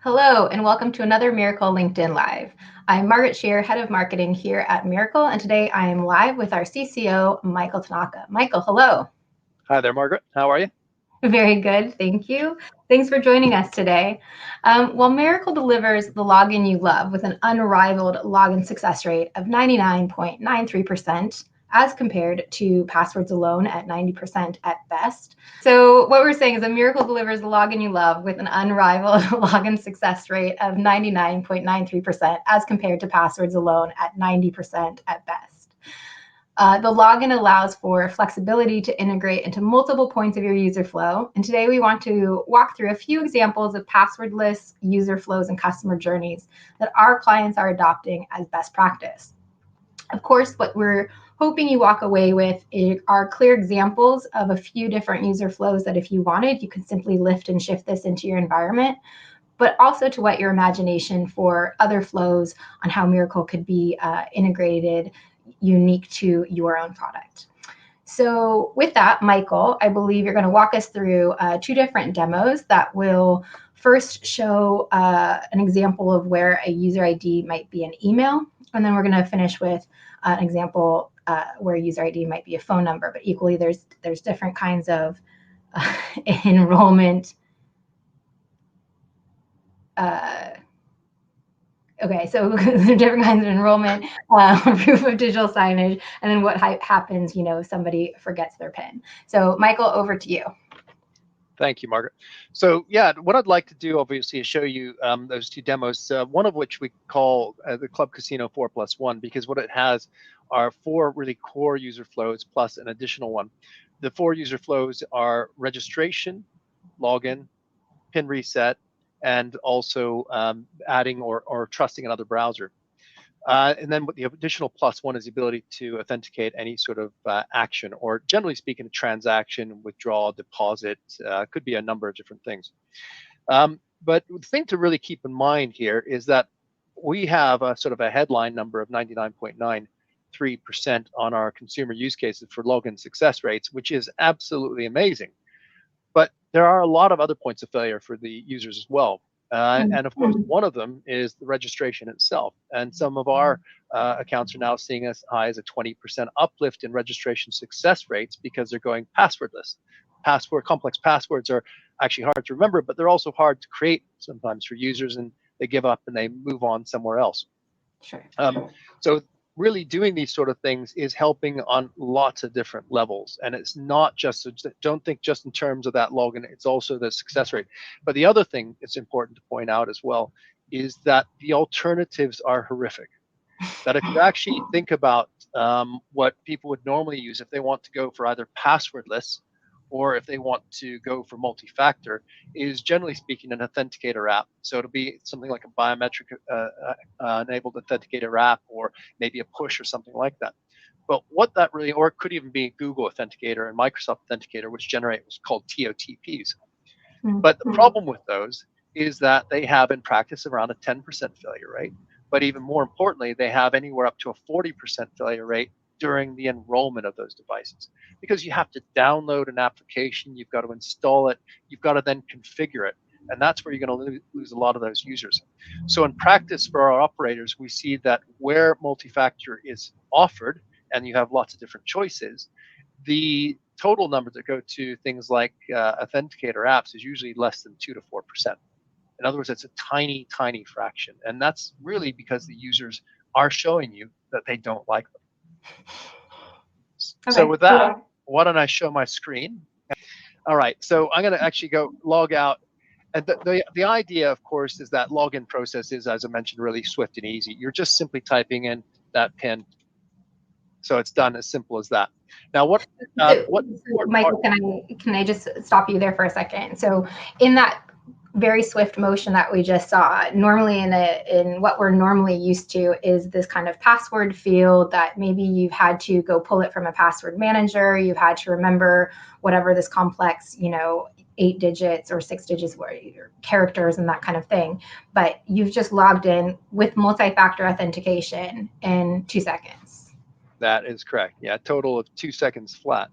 Hello, and welcome to another Miracle LinkedIn Live. I'm Margaret Shear, Head of Marketing here at Miracle, and today I am live with our CCO, Michael Tanaka. Michael, hello. Hi there, Margaret. How are you? Very good, thank you. Thanks for joining us today. While Miracle delivers the login you love with an unrivaled login success rate of 99.93%, as compared to passwords alone at 90% at best. So what we're saying is that Miracle delivers the login you love with an unrivaled login success rate of 99.93% as compared to passwords alone at 90% at best. The login allows for flexibility to integrate into multiple points of your user flow. And today we want to walk through a few examples of passwordless user flows and customer journeys that our clients are adopting as best practice. Of course, what we're hoping you walk away with are clear examples of a few different user flows that if you wanted, you could simply lift and shift this into your environment, but also to whet your imagination for other flows on how Miracle could be integrated unique to your own product. So with that, Michael, I believe you're going to walk us through two different demos that will first show an example of where a user ID might be an email, and then we're going to finish with an example where a user ID might be a phone number, but equally there's different kinds of enrollment. Okay, so different kinds of enrollment, proof of digital signage, and then what happens, if somebody forgets their PIN. So Michael, over to you. Thank you, Margaret. So yeah, what I'd like to do obviously is show you those two demos, one of which we call the Club Casino 4+1, because what it has are four really core user flows plus an additional one. The four user flows are registration, login, PIN reset, and also adding or trusting another browser. And then the additional plus one is the ability to authenticate any sort of action, or generally speaking, a transaction, withdrawal, deposit, could be a number of different things. But the thing to really keep in mind here is that we have a sort of a headline number of 99.93% on our consumer use cases for login success rates, which is absolutely amazing. But there are a lot of other points of failure for the users as well. And of course, one of them is the registration itself. And some of our accounts are now seeing as high as a 20% uplift in registration success rates because they're going passwordless. Complex passwords are actually hard to remember, but they're also hard to create sometimes for users, and they give up and they move on somewhere else. Sure. So really doing these sort of things is helping on lots of different levels. And it's not just, don't think just in terms of that login, it's also the success rate. But the other thing it's important to point out as well is that the alternatives are horrific. That if you actually think about what people would normally use if they want to go for either passwordless or if they want to go for multi-factor, is generally speaking an authenticator app. So it'll be something like a biometric enabled authenticator app, or maybe a push or something like that. But what that really, or it could even be Google Authenticator and Microsoft Authenticator, which generate what's called TOTPs. But the problem with those is that they have in practice around a 10% failure rate. But even more importantly, they have anywhere up to a 40% failure rate during the enrollment of those devices, because you have to download an application, you've got to install it, you've got to then configure it. And that's where you're going to lose a lot of those users. So in practice for our operators, we see that where multi-factor is offered and you have lots of different choices, the total number that go to things like authenticator apps is usually less than 2 to 4%. In other words, it's a tiny, tiny fraction. And that's really because the users are showing you that they don't like them. Okay. So with that, why don't I show my screen? All right, so I'm going to actually go log out. And the idea, of course, is that login process is, as I mentioned, really swift and easy. You're just simply typing in that PIN. So it's done as simple as that. Now, Michael, can I just stop you there for a second? So in that very swift motion that we just saw, normally in what we're normally used to is this kind of password field that maybe you've had to go pull it from a password manager, you've had to remember whatever this complex, 8 digits or 6 digits, or characters and that kind of thing. But you've just logged in with multi-factor authentication in 2 seconds. That is correct. Yeah, total of 2 seconds flat.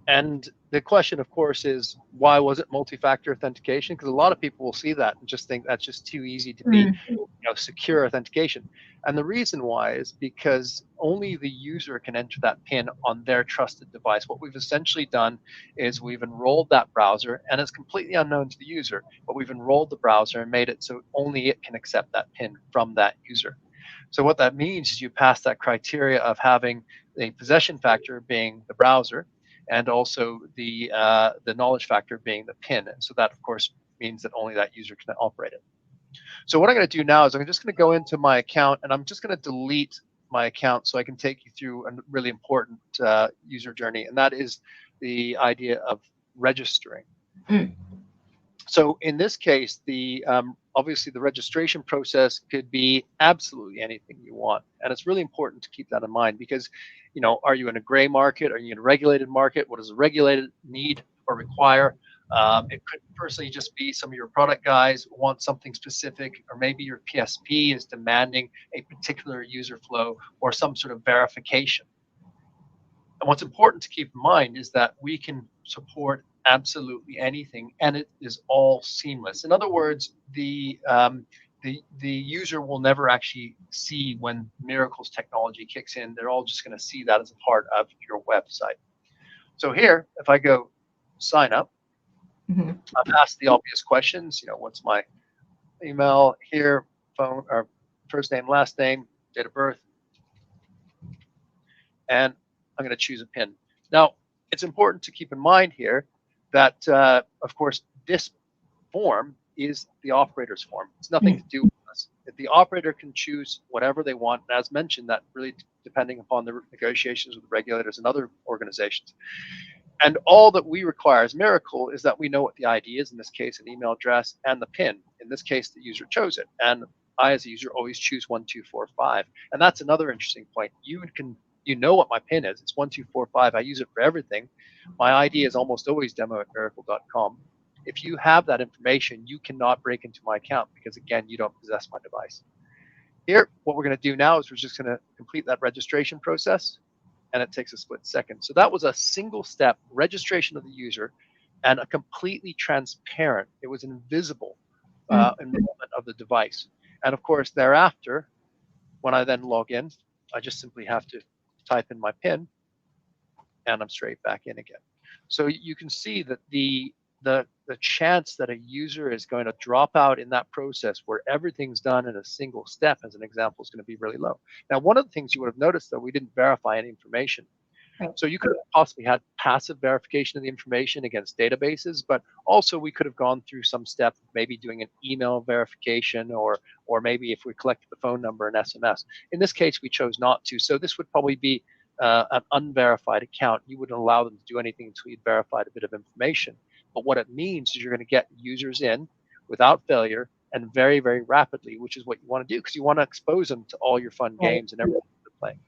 And the question, of course, is why was it multi-factor authentication? Because a lot of people will see that and just think that's just too easy to be, Mm, secure authentication. And the reason why is because only the user can enter that PIN on their trusted device. What we've essentially done is we've enrolled that browser, and it's completely unknown to the user, but we've enrolled the browser and made it so only it can accept that PIN from that user. So what that means is you pass that criteria of having the possession factor being the browser, and also the knowledge factor being the PIN. And so that, of course, means that only that user can operate it. So what I'm going to do now is I'm just going to go into my account, and I'm just going to delete my account so I can take you through a really important user journey, and that is the idea of registering. mm, So in this case, the obviously the registration process could be absolutely anything you want, and it's really important to keep that in mind because, are you in a gray market? Are you in a regulated market? What does a regulated need or require? It could personally just be some of your product guys want something specific, or maybe your PSP is demanding a particular user flow or some sort of verification. And what's important to keep in mind is that we can support absolutely anything, and it is all seamless. In other words, the user will never actually see when Miracle's technology kicks in. They're all just going to see that as a part of your website. So here, if I go sign up, mhm. I've asked the obvious questions. What's my email here, phone, or first name, last name, date of birth, and I'm going to choose a PIN. Now, it's important to keep in mind here that, of course, this form is the operator's form. It's nothing Mm, to do with us. If the operator can choose whatever they want, and as mentioned, that really depending upon the negotiations with regulators and other organizations. And all that we require as Miracle is that we know what the ID is, in this case, an email address, and the PIN. In this case, the user chose it. And I, as a user, always choose 1245. And that's another interesting point. You know what my PIN is. It's 1245. I use it for everything. My ID is almost always demo@miracle.com. If you have that information, you cannot break into my account because, again, you don't possess my device. Here, what we're going to do now is we're just going to complete that registration process, and it takes a split second. So that was a single step registration of the user and a completely transparent, it was invisible mm. enrollment of the device. And of course, thereafter, when I then log in, I just simply have to type in my PIN and I'm straight back in again. So you can see that the chance that a user is going to drop out in that process where everything's done in a single step, as an example, is going to be really low. Now, one of the things you would have noticed, though, we didn't verify any information. Right. So you could have possibly had passive verification of the information against databases, but also we could have gone through some step of maybe doing an email verification, or maybe if we collected the phone number and SMS. In this case, we chose not to. So this would probably be an unverified account. You wouldn't allow them to do anything until you'd verified a bit of information. But what it means is you're going to get users in without failure and very, very rapidly, which is what you want to do because you want to expose them to all your fun Right. games and everything they're playing.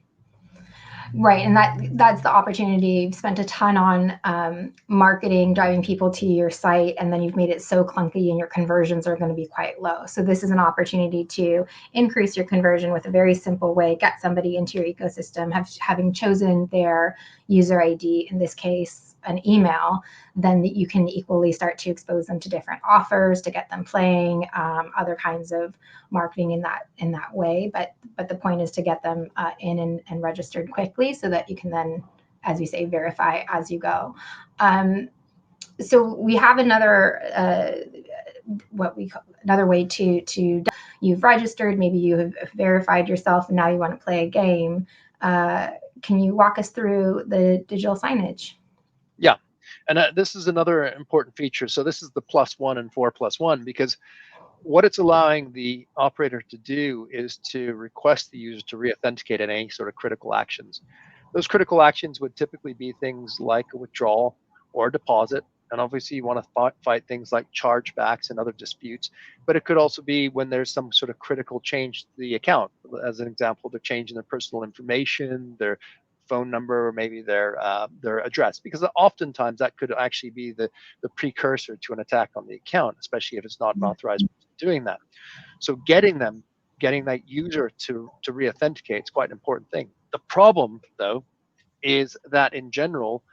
Right, and that's the opportunity. You've spent a ton on marketing, driving people to your site, and then you've made it so clunky, and your conversions are going to be quite low. So this is an opportunity to increase your conversion with a very simple way. Get somebody into your ecosystem, having chosen their user ID, in this case an email, then you can equally start to expose them to different offers to get them playing, other kinds of marketing in that way. But the point is to get them in and registered quickly so that you can then, as you say, verify as you go. So we have another another way to you've registered, maybe you have verified yourself, and now you want to play a game. Can you walk us through the digital signage? Yeah. And this is another important feature. So this is the +1 and 4+1 because what it's allowing the operator to do is to request the user to re-authenticate in any sort of critical actions. Those critical actions would typically be things like a withdrawal or a deposit. And obviously, you want to fight things like chargebacks and other disputes. But it could also be when there's some sort of critical change to the account. As an example, they're changing their personal information, their phone number, or maybe their address, because oftentimes that could actually be the precursor to an attack on the account, especially if it's not an authorized person doing that. So getting that user to re-authenticate is quite an important thing. The problem, though, is that in general,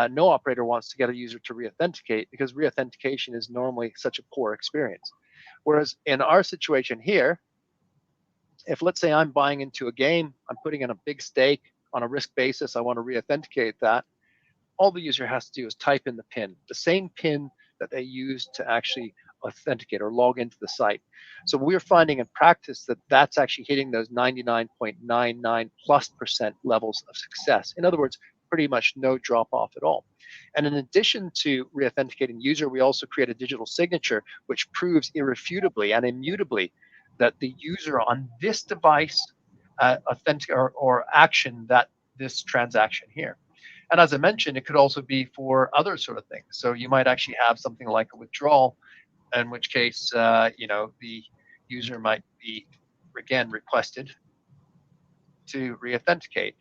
no operator wants to get a user to re-authenticate because re-authentication is normally such a poor experience. Whereas in our situation here, if let's say I'm buying into a game, I'm putting in a big stake on a risk basis, I want to re-authenticate that, all the user has to do is type in the PIN, the same PIN that they use to actually authenticate or log into the site. So we're finding in practice that that's actually hitting those 99.99+% levels of success. In other words, pretty much no drop off at all. And in addition to re-authenticating the user, we also create a digital signature which proves irrefutably and immutably that the user on this device authentic or action that this transaction here. And as I mentioned, it could also be for other sort of things. So you might actually have something like a withdrawal, in which case, the user might be again requested to re-authenticate,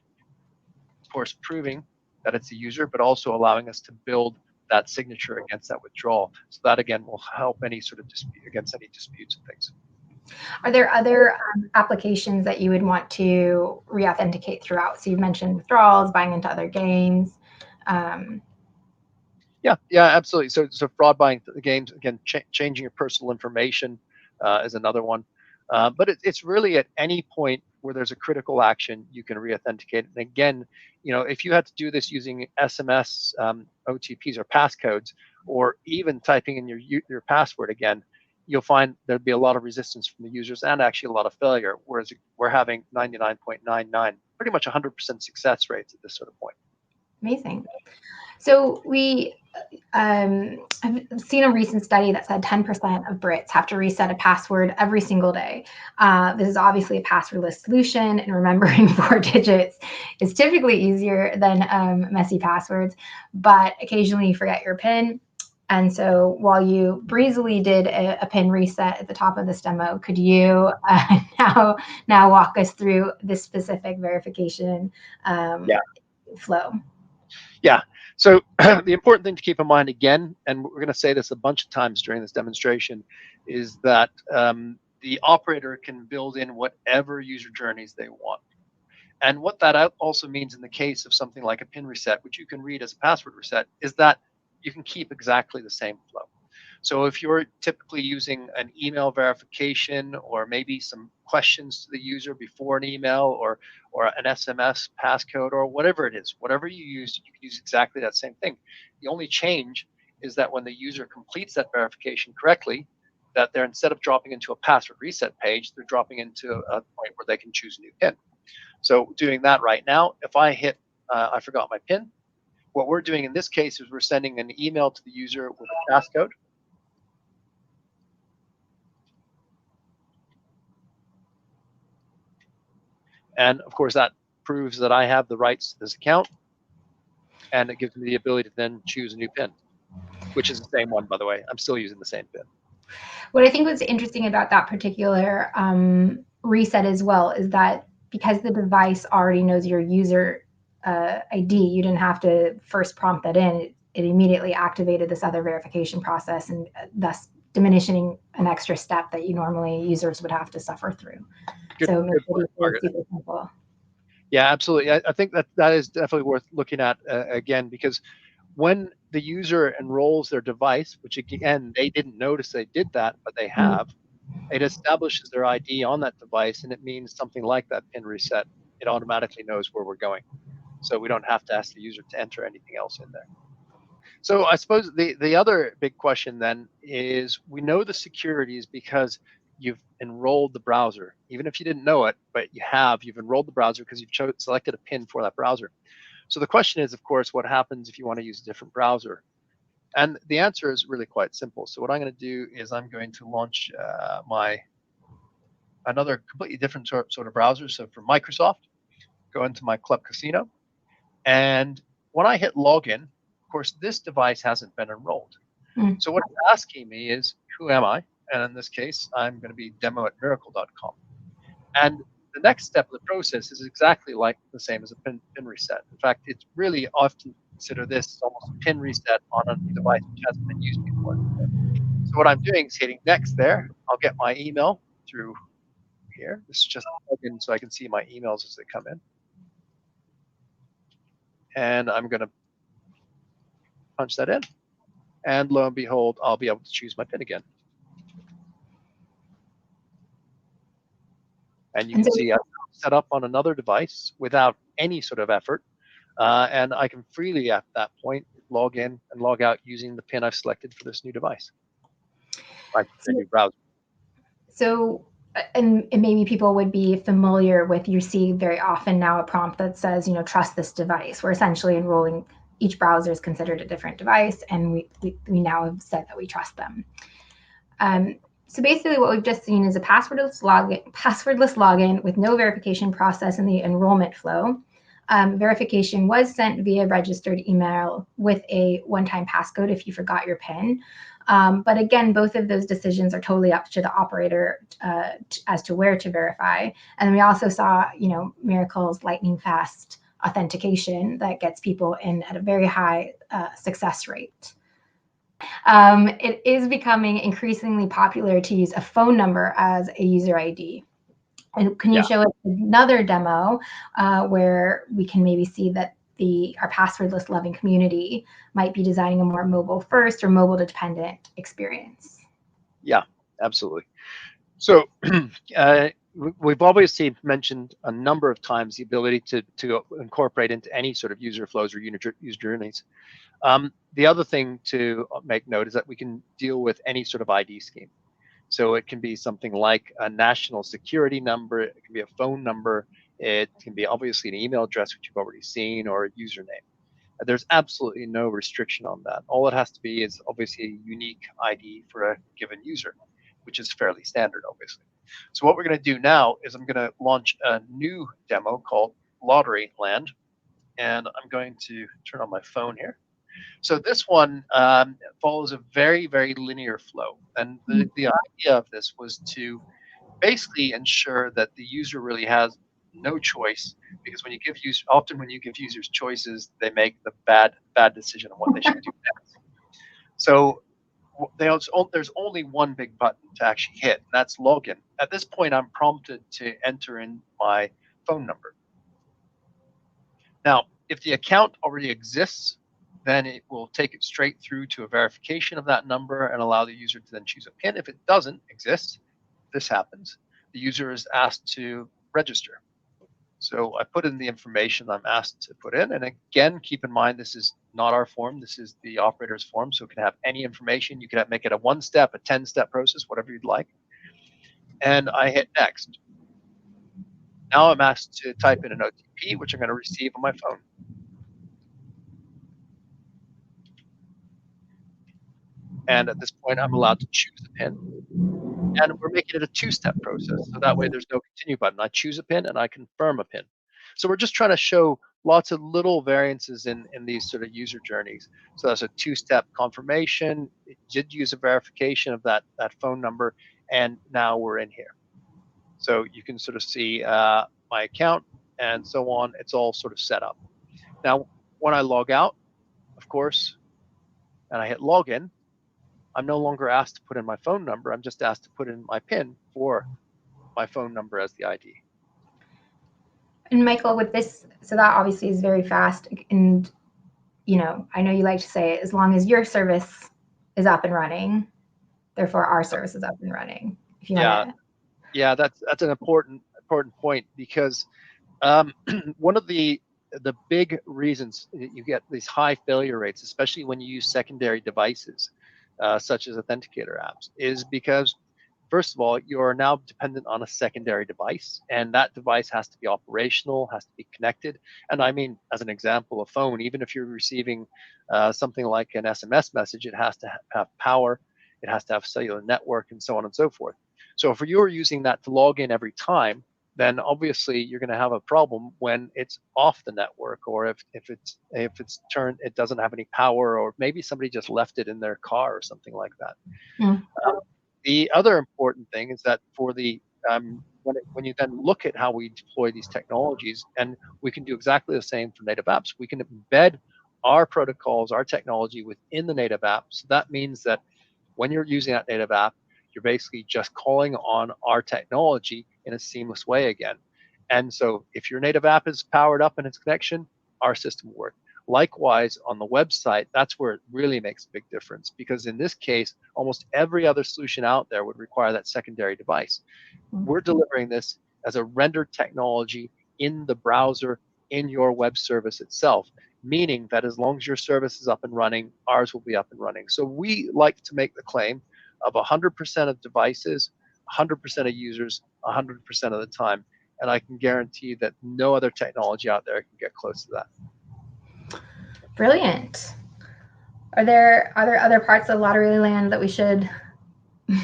of course, proving that it's a user, but also allowing us to build that signature against that withdrawal. So that again will help any sort of dispute against any disputes and things. Are there other applications that you would want to re-authenticate throughout? So you've mentioned withdrawals, buying into other games. Um, Yeah, absolutely. So fraud buying the games again, changing your personal information is another one. But it's really at any point where there's a critical action, you can re-authenticate. And again, if you had to do this using SMS, OTPs, or passcodes, or even typing in your password again, you'll find there'd be a lot of resistance from the users and actually a lot of failure. Whereas we're having 99.99, pretty much 100% success rates at this sort of point. Amazing. So we I've seen a recent study that said 10% of Brits have to reset a password every single day. This is obviously a passwordless solution, and remembering 4 digits is typically easier than messy passwords, but occasionally you forget your PIN. And so while you breezily did a PIN reset at the top of this demo, could you now walk us through this specific verification flow? Yeah. So the important thing to keep in mind again, and we're going to say this a bunch of times during this demonstration, is that the operator can build in whatever user journeys they want. And what that also means in the case of something like a PIN reset, which you can read as a password reset, is that you can keep exactly the same flow. So if you're typically using an email verification or maybe some questions to the user before an email or an SMS passcode or whatever it is, whatever you use, you can use exactly that same thing. The only change is that when the user completes that verification correctly, that they're instead of dropping into a password reset page, they're dropping into a point where they can choose a new PIN. So doing that right now, if I hit I forgot my PIN, what we're doing in this case is we're sending an email to the user with a passcode. And of course, that proves that I have the rights to this account. And it gives me the ability to then choose a new PIN, which is the same one, by the way. I'm still using the same PIN. What I think was interesting about that particular reset as well is that because the device already knows your user ID, you didn't have to first prompt that in. It immediately activated this other verification process, and thus diminishing an extra step that you normally users would have to suffer through. So Good point, Margaret. super simple. Yeah, absolutely. I think that is definitely worth looking at again, because when the user enrolls their device, which again, they didn't notice they did that, but they have, it establishes their ID on that device, and it means something like that PIN reset. It automatically knows where we're going. So we don't have to ask the user to enter anything else in there. So I suppose the other big question then is we know the securities because you've enrolled the browser, even if you didn't know it, but you've enrolled the browser because you've selected a PIN for that browser. So the question is, of course, what happens if you want to use a different browser? And the answer is really quite simple. So what I'm going to do is I'm going to launch another completely different sort of browser. So from Microsoft, go into my Club Casino, and when I hit login, of course, this device hasn't been enrolled. So what it's asking me is, who am I? And in this case, I'm going to be demo@miracle.com. And the next step of the process is exactly like the same as a PIN reset. In fact, it's really often consider this as almost a PIN reset on a device which hasn't been used before. So what I'm doing is hitting next there. I'll get my email through here. This is just plug in so I can see my emails as they come in. And I'm going to punch that in, and lo and behold, I'll be able to choose my PIN again. And you And can so, see I've set up on another device without any sort of effort. And I can freely at that point log in and log out using the PIN I've selected for this new device. I should so, do browser. so and maybe people would be familiar with, you see very often now a prompt that says, trust this device. We're essentially enrolling, each browser is considered a different device, and we now have said that we trust them. So basically what we've just seen is a passwordless login with no verification process in the enrollment flow. Verification was sent via registered email with a one-time passcode if you forgot your PIN. But again, both of those decisions are totally up to the operator as to where to verify. And we also saw, Miracle's lightning fast authentication that gets people in at a very high success rate. It is becoming increasingly popular to use a phone number as a user ID. And can you show us another demo where we can maybe see that our passwordless loving community might be designing a more mobile first or mobile dependent experience? Yeah, absolutely. So we've obviously mentioned a number of times the ability to incorporate into any sort of user flows or user journeys. The other thing to make note is that we can deal with any sort of ID scheme. So it can be something like a national security number, it can be a phone number, it can be obviously an email address, which you've already seen, or a username. There's absolutely no restriction on that. All it has to be is obviously a unique ID for a given user, which is fairly standard, obviously. So what we're going to do now is I'm going to launch a new demo called Lottery Land, and I'm going to turn on my phone here. So this one follows a very, very linear flow. And the idea of this was to basically ensure that the user really has no choice, because often when you give users choices, they make the bad decision on what they should do next. So there's only one big button to actually hit, and that's login. At this point, I'm prompted to enter in my phone number. Now, if the account already exists, then it will take it straight through to a verification of that number and allow the user to then choose a PIN. If it doesn't exist, this happens, the user is asked to register. So I put in the information I'm asked to put in. And again, keep in mind, this is not our form. This is the operator's form. So it can have any information. You can make it a 1-step, a 10-step process, whatever you'd like. And I hit next. Now I'm asked to type in an OTP, which I'm going to receive on my phone. And at this point, I'm allowed to choose a PIN. And we're making it a 2-step process. So that way there's no continue button. I choose a PIN and I confirm a PIN. So we're just trying to show lots of little variances in these sort of user journeys. So that's a 2-step confirmation. It did use a verification of that phone number. And now we're in here. So you can sort of see my account and so on. It's all sort of set up. Now, when I log out, of course, and I hit login, I'm no longer asked to put in my phone number. I'm just asked to put in my PIN for my phone number as the ID. And Michael, with this, so that obviously is very fast. And, I know you like to say, as long as your service is up and running, therefore our service is up and running. If you want to. Yeah, that's an important point, because one of the big reasons you get these high failure rates, especially when you use secondary devices, such as authenticator apps, is because, first of all, you're now dependent on a secondary device, and that device has to be operational, has to be connected. And I mean, as an example, a phone, even if you're receiving something like an SMS message, it has to have power, it has to have cellular network, and so on and so forth. So if you're using that to log in every time, then obviously you're going to have a problem when it's off the network, or if it's turned, it doesn't have any power, or maybe somebody just left it in their car or something like that. Mm. The other important thing is that for the when you then look at how we deploy these technologies, and we can do exactly the same for native apps, we can embed our protocols, our technology within the native app. So that means that when you're using that native app, you're basically just calling on our technology in a seamless way again. And so if your native app is powered up in its connection, our system will work. Likewise, on the website, that's where it really makes a big difference, because in this case, almost every other solution out there would require that secondary device. We're delivering this as a rendered technology in the browser, in your web service itself, meaning that as long as your service is up and running, ours will be up and running. So we like to make the claim of 100% of devices, 100% of users, 100% of the time. And I can guarantee that no other technology out there can get close to that. Brilliant. Are there other parts of lottery land that we should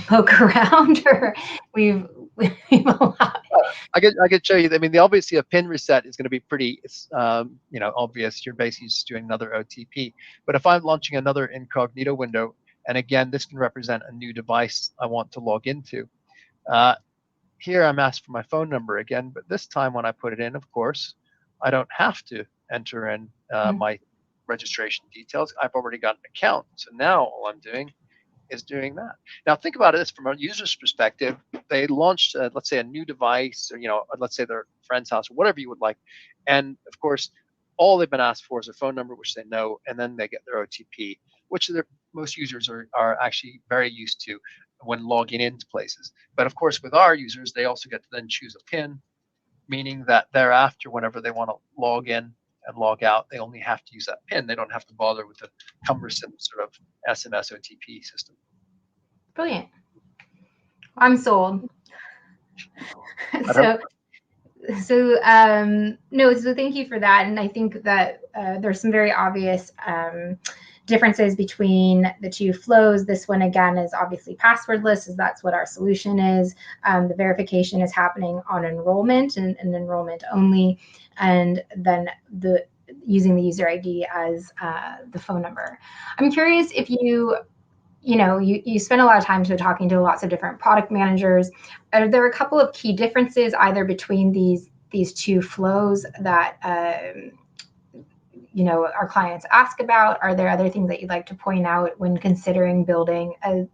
poke around, or we've we've allowed? I could show you. I mean, the obviously a pin reset is going to be pretty, obvious. You're basically just doing another OTP. But if I'm launching another incognito window, and again, this can represent a new device I want to log into. Here I'm asked for my phone number again, but this time when I put it in, of course, I don't have to enter in my registration details. I've already got an account. So now all I'm doing is doing that. Now think about this from a user's perspective. They launched, let's say, a new device, or let's say their friend's house, or whatever you would like, and of course, all they've been asked for is a phone number, which they know, and then they get their OTP, which most users are actually very used to when logging into places. But of course, with our users, they also get to then choose a PIN, meaning that thereafter, whenever they want to log in and log out, they only have to use that PIN. They don't have to bother with the cumbersome sort of SMS OTP system. Brilliant. I'm sold. so no, so thank you for that. And I think that there's some very obvious differences between the two flows. This one, again, is obviously passwordless, as that's what our solution is. The verification is happening on enrollment and enrollment only, and then using the user ID as the phone number. I'm curious if you spend a lot of time talking to lots of different product managers. Are there a couple of key differences either between these two flows that our clients ask about? Are there other things that you'd like to point out when considering building a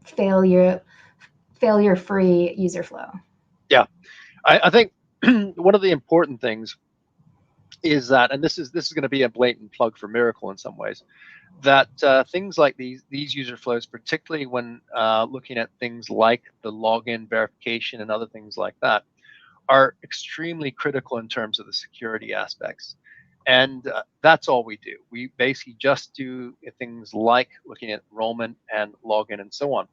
failure-free user flow? Yeah, I think one of the important things is that, and this is going to be a blatant plug for MIRACL in some ways, that things like these user flows, particularly when looking at things like the login verification and other things like that, are extremely critical in terms of the security aspects. And that's all we do. We basically just do things like looking at enrollment and login and so on.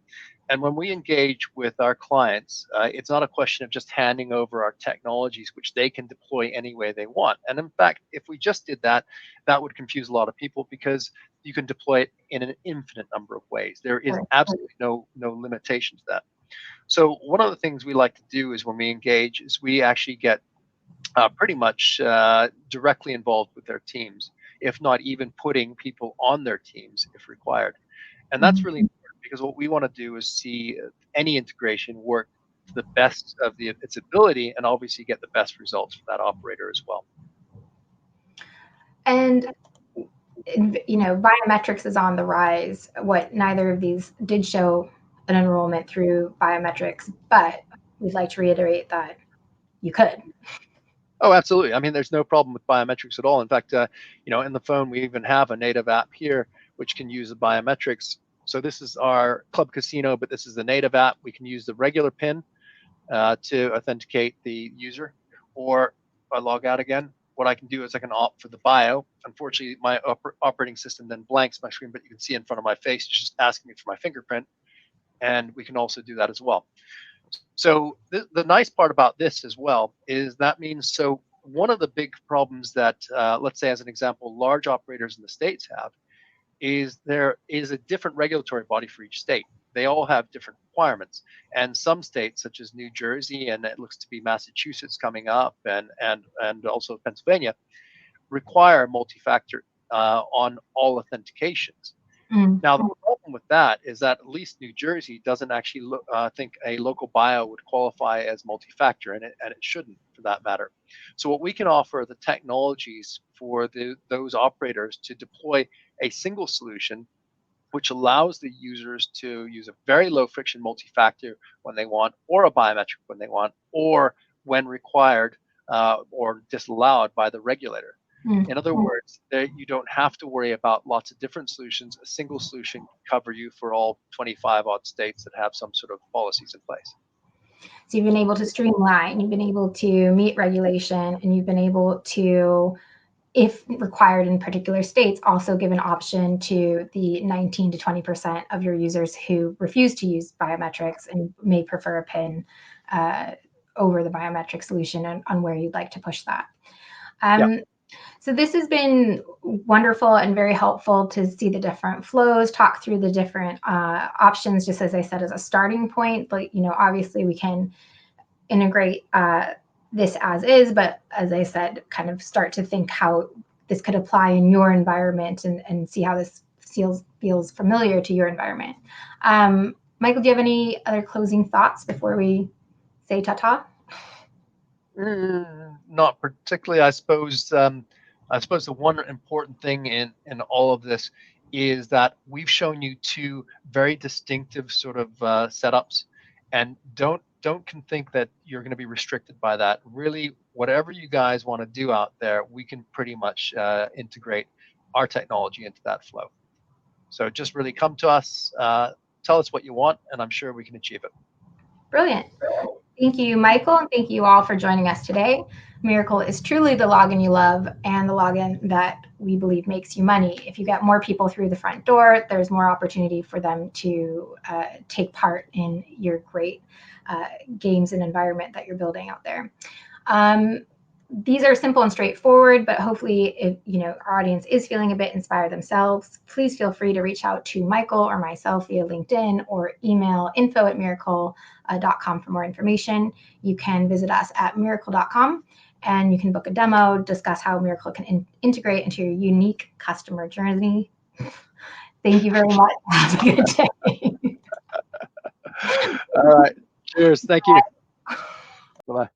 And when we engage with our clients, it's not a question of just handing over our technologies, which they can deploy any way they want. And in fact, if we just did that, that would confuse a lot of people, because you can deploy it in an infinite number of ways. There is absolutely no limitation to that. So one of the things we like to do is when we engage is we actually get pretty much directly involved with their teams, if not even putting people on their teams if required. And that's really important, because what we want to do is see any integration work to the best of its ability, and obviously get the best results for that operator as well. And biometrics is on the rise. Neither of these did show an enrollment through biometrics, but we'd like to reiterate that you could. Oh, absolutely. I mean, there's no problem with biometrics at all. In fact, in the phone, we even have a native app here which can use the biometrics. So this is our Club Casino, but this is the native app. We can use the regular PIN to authenticate the user. Or if I log out again, what I can do is I can opt for the bio. Unfortunately, my operating system then blanks my screen, but you can see in front of my face, it's just asking me for my fingerprint. And we can also do that as well. So the nice part about this as well is that means, so one of the big problems that, let's say as an example, large operators in the States have, is there is a different regulatory body for each state. They all have different requirements. And some states, such as New Jersey, and it looks to be Massachusetts coming up, and also Pennsylvania, require multi-factor on all authentications. Now, the problem with that is that at least New Jersey doesn't actually think a local bio would qualify as multi-factor, and it shouldn't, for that matter. So what we can offer are the technologies for those operators to deploy a single solution, which allows the users to use a very low friction multi-factor when they want, or a biometric when they want, or when required or disallowed by the regulator. In other words, you don't have to worry about lots of different solutions. A single solution can cover you for all 25 odd states that have some sort of policies in place. So you've been able to streamline, you've been able to meet regulation, and you've been able to, if required in particular states, also give an option to the 19 to 20% of your users who refuse to use biometrics and may prefer a PIN over the biometric solution, and on where you'd like to push that. Yeah. So this has been wonderful and very helpful to see the different flows, talk through the different options, just as I said, as a starting point. But, obviously we can integrate this as is, but as I said, kind of start to think how this could apply in your environment, and see how this feels familiar to your environment. Michael, do you have any other closing thoughts before we say ta-ta? Not particularly. I suppose the one important thing in all of this is that we've shown you two very distinctive sort of setups, and don't think that you're going to be restricted by that. Really, whatever you guys want to do out there, we can pretty much integrate our technology into that flow. So just really come to us, tell us what you want, and I'm sure we can achieve it. Brilliant. Thank you, Michael, and thank you all for joining us today. MIRACL is truly the login you love, and the login that we believe makes you money. If you get more people through the front door, there's more opportunity for them to take part in your great games and environment that you're building out there. These are simple and straightforward, but hopefully if our audience is feeling a bit inspired themselves, please feel free to reach out to Michael or myself via LinkedIn, or email info@miracle.com for more information. You can visit us at miracle.com, and you can book a demo, discuss how MIRACL can integrate into your unique customer journey. Thank you very much. Have a good day. All right. Cheers. Thank you. Bye-bye.